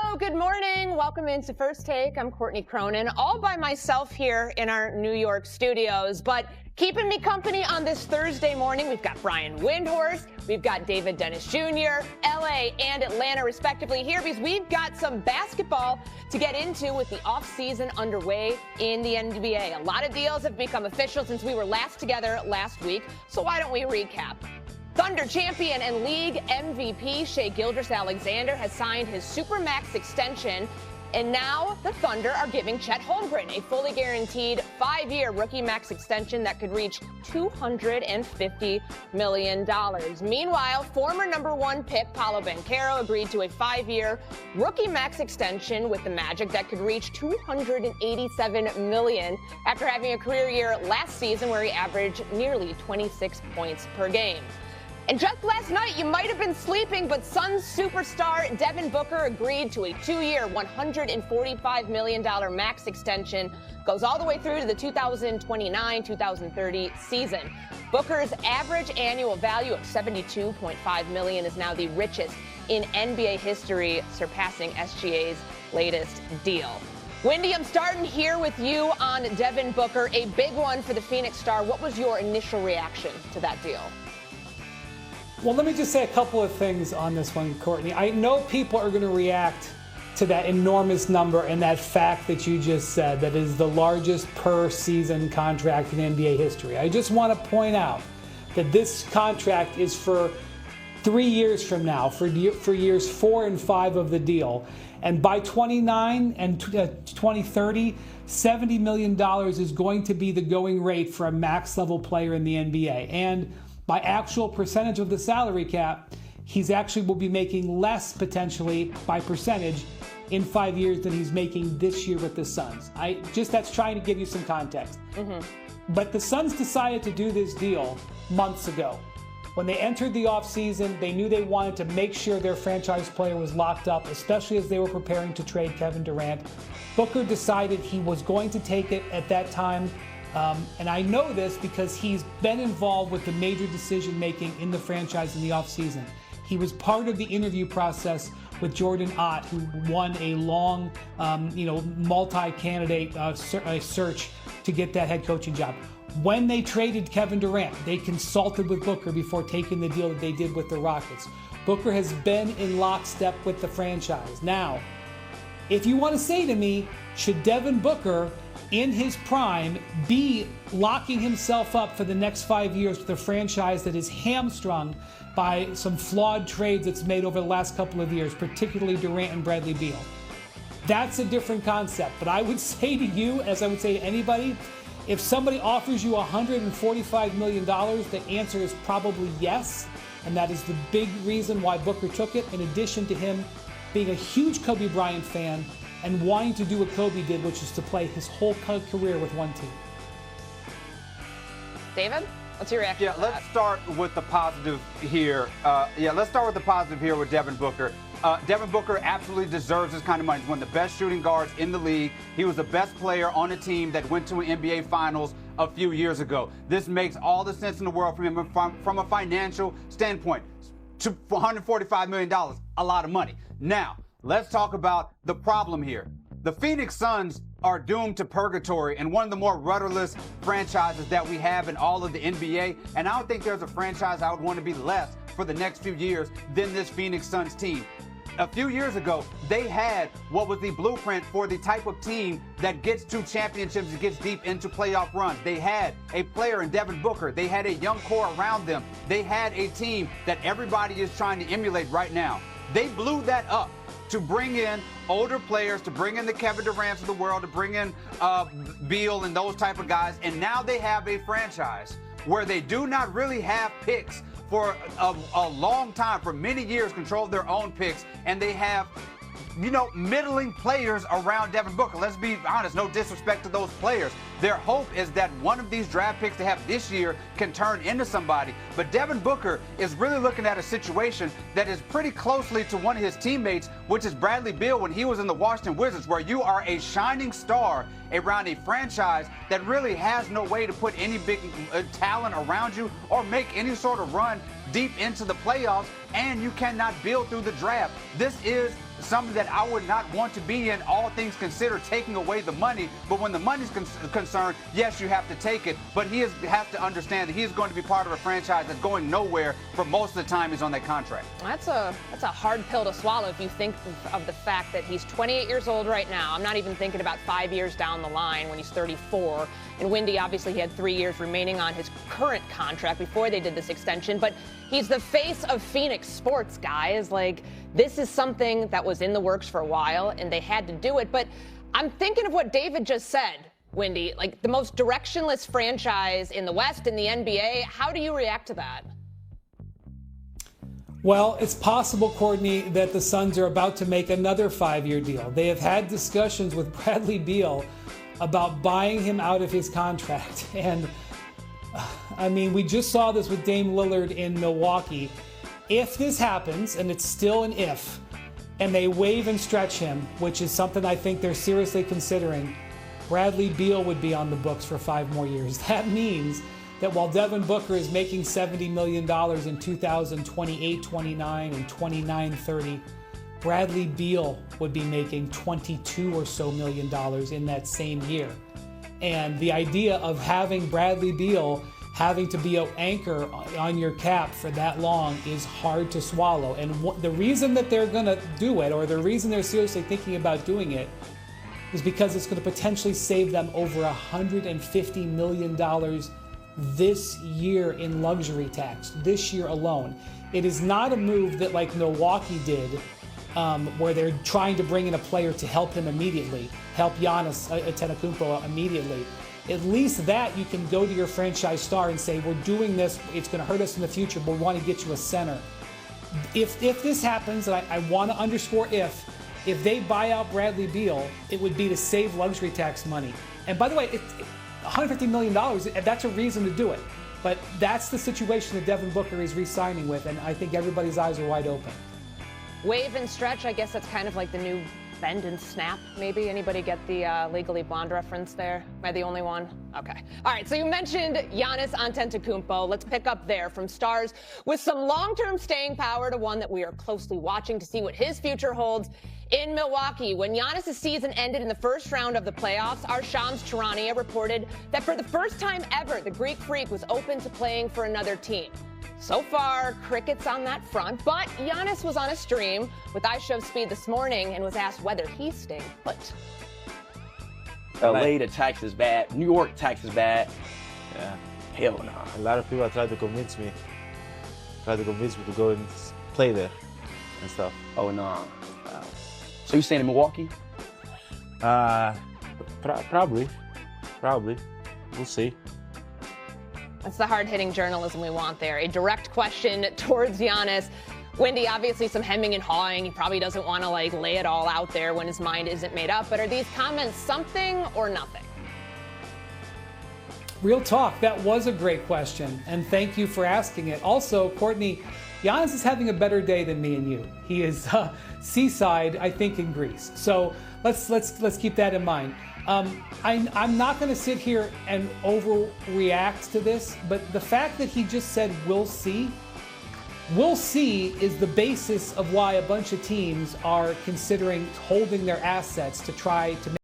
Hello, good morning. Welcome into First Take. I'm Courtney Cronin, all by myself here in our New York studios. But keeping me company on this Thursday morning, we've got Brian Windhorst, we've got David Dennis Jr., LA and Atlanta respectively here because we've got some basketball to get into with the offseason underway in the NBA. A lot of deals have become official since we were last together last week, so why don't we recap? Thunder champion and league MVP Shai Gilgeous-Alexander has signed his Supermax extension, and now the Thunder are giving Chet Holmgren a fully guaranteed 5-year rookie max extension that could reach $250 million. Meanwhile, former number 1 pick Paolo Banchero agreed to a 5-year rookie max extension with the Magic that could reach $287 million after having a career year last season where he averaged nearly 26 points per game. And just last night, you might have been sleeping, but Suns superstar Devin Booker agreed to a 2-year, $145 million max extension. Goes all the way through to the 2029-2030 season. Booker's average annual value of $72.5 million is now the richest in NBA history, surpassing SGA's latest deal. Wendy, I'm starting here with you on Devin Booker, a big one for the Phoenix Star. What was your initial reaction to that deal? Well, let me just say a couple of things on this one, Courtney. I know people are going to react to that enormous number and that fact that you just said, that is the largest per season contract in NBA history. I just want to point out that this contract is for 3 years from now, for years 4 and 5 of the deal. And by 29 and 2030, $70 million is going to be the going rate for a max level player in the NBA. And by actual percentage of the salary cap, he's actually will be making less potentially by percentage in 5 years than he's making this year with the Suns. That's trying to give you some context. But the Suns decided to do this deal months ago. When they entered the offseason, they knew they wanted to make sure their franchise player was locked up, especially as they were preparing to trade Kevin Durant. Booker decided he was going to take it at that time. And I know this because he's been involved with the major decision-making in the franchise in the offseason. He was part of the interview process with Jordan Ott, who won a long, multi-candidate search to get that head coaching job. When they traded Kevin Durant, they consulted with Booker before taking the deal that they did with the Rockets. Booker has been in lockstep with the franchise. Now, if you want to say to me, should Devin Booker in his prime be locking himself up for the next 5 years with a franchise that is hamstrung by some flawed trades it's made over the last couple of years, particularly Durant and Bradley Beal? That's a different concept. But I would say to you, as I would say to anybody, if somebody offers you $145 million, the answer is probably yes. And that is the big reason why Booker took it, in addition to him being a huge Kobe Bryant fan and wanting to do what Kobe did, which is to play his whole career with one team. David, what's your reaction? Yeah, let's start with the positive here. Let's start with the positive here with Devin Booker. Devin Booker absolutely deserves this kind of money. He's one of the best shooting guards in the league. He was the best player on a team that went to an NBA Finals a few years ago. This makes all the sense in the world for him from a financial standpoint. $145 million, a lot of money. Now, let's talk about the problem here. The Phoenix Suns are doomed to purgatory and one of the more rudderless franchises that we have in all of the NBA. And I don't think there's a franchise I would want to be less for the next few years than this Phoenix Suns team. A few years ago, they had what was the blueprint for the type of team that gets to championships and gets deep into playoff runs. They had a player in Devin Booker. They had a young core around them. They had a team that everybody is trying to emulate right now. They blew that up to bring in older players, to bring in the Kevin Durants of the world, to bring in Beal and those type of guys. And now they have a franchise where they do not really have picks for a long time, for many years, control their own picks, and they have, middling players around Devin Booker. Let's be honest, no disrespect to those players. Their hope is that one of these draft picks they have this year can turn into somebody. But Devin Booker is really looking at a situation that is pretty closely to one of his teammates, which is Bradley Beal when he was in the Washington Wizards, where you are a shining star around a franchise that really has no way to put any big talent around you or make any sort of run deep into the playoffs, and you cannot build through the draft. This is something that I would not want to be in, all things considered, taking away the money. But when the money's concerned, yes, you have to take it. But he has to understand that he is going to be part of a franchise that's going nowhere for most of the time he's on that contract. That's a hard pill to swallow if you think of the fact that he's 28 years old right now. I'm not even thinking about 5 years down the line when he's 34. And Windy, obviously, he had 3 years remaining on his current contract before they did this extension. But he's the face of Phoenix sports, guys. Like, this is something that was in the works for a while, and they had to do it. But I'm thinking of what David just said, Windy, like the most directionless franchise in the West in the NBA. How do you react to that? Well, it's possible, Courtney, that the Suns are about to make another 5-year deal. They have had discussions with Bradley Beal about buying him out of his contract. And I mean, we just saw this with Dame Lillard in Milwaukee. If this happens, and it's still an if, and they waive and stretch him, which is something I think they're seriously considering, Bradley Beal would be on the books for 5 more years. That means that while Devin Booker is making $70 million in 2028, 29, and 29, 30, Bradley Beal would be making $22 or so million in that same year. And the idea of having Bradley Beal having to be an anchor on your cap for that long is hard to swallow. And the reason that they're going to do it, or the reason they're seriously thinking about doing it, is because it's going to potentially save them over $150 million this year in luxury tax, this year alone. It is not a move that like Milwaukee did, where they're trying to bring in a player to help him immediately, help Giannis Antetokounmpo immediately. At least that you can go to your franchise star and say, we're doing this, it's going to hurt us in the future, but we want to get you a center. If this happens, and I want to underscore if they buy out Bradley Beal, it would be to save luxury tax money. And by the way, $150 million, that's a reason to do it. But that's the situation that Devin Booker is re-signing with, and I think everybody's eyes are wide open. Wave and stretch, I guess that's kind of like the new bend and snap, maybe. Anybody get the Legally Blonde reference there? Am I the only one? Okay. All right, so you mentioned Giannis Antetokounmpo. Let's pick up there from stars with some long-term staying power to one that we are closely watching to see what his future holds in Milwaukee. When Giannis' season ended in the first round of the playoffs, our Shams Charania reported that for the first time ever, the Greek Freak was open to playing for another team. So far, crickets on that front, but Giannis was on a stream with iShow Speed this morning and was asked whether he's staying put. LA, the tax is bad. New York, tax is bad. Yeah. Hell no. A lot of people tried to convince me to go and play there and stuff. Oh, no. Wow. So you staying in Milwaukee? Probably. We'll see. That's the hard-hitting journalism we want there. A direct question towards Giannis. Windy, obviously some hemming and hawing. He probably doesn't want to lay it all out there when his mind isn't made up. But are these comments something or nothing? Real talk, that was a great question, and thank you for asking it. Also, Courtney, Giannis is having a better day than me and you. He is seaside, I think, in Greece. So let's keep that in mind. I'm not going to sit here and overreact to this, but the fact that he just said we'll see is the basis of why a bunch of teams are considering holding their assets to try to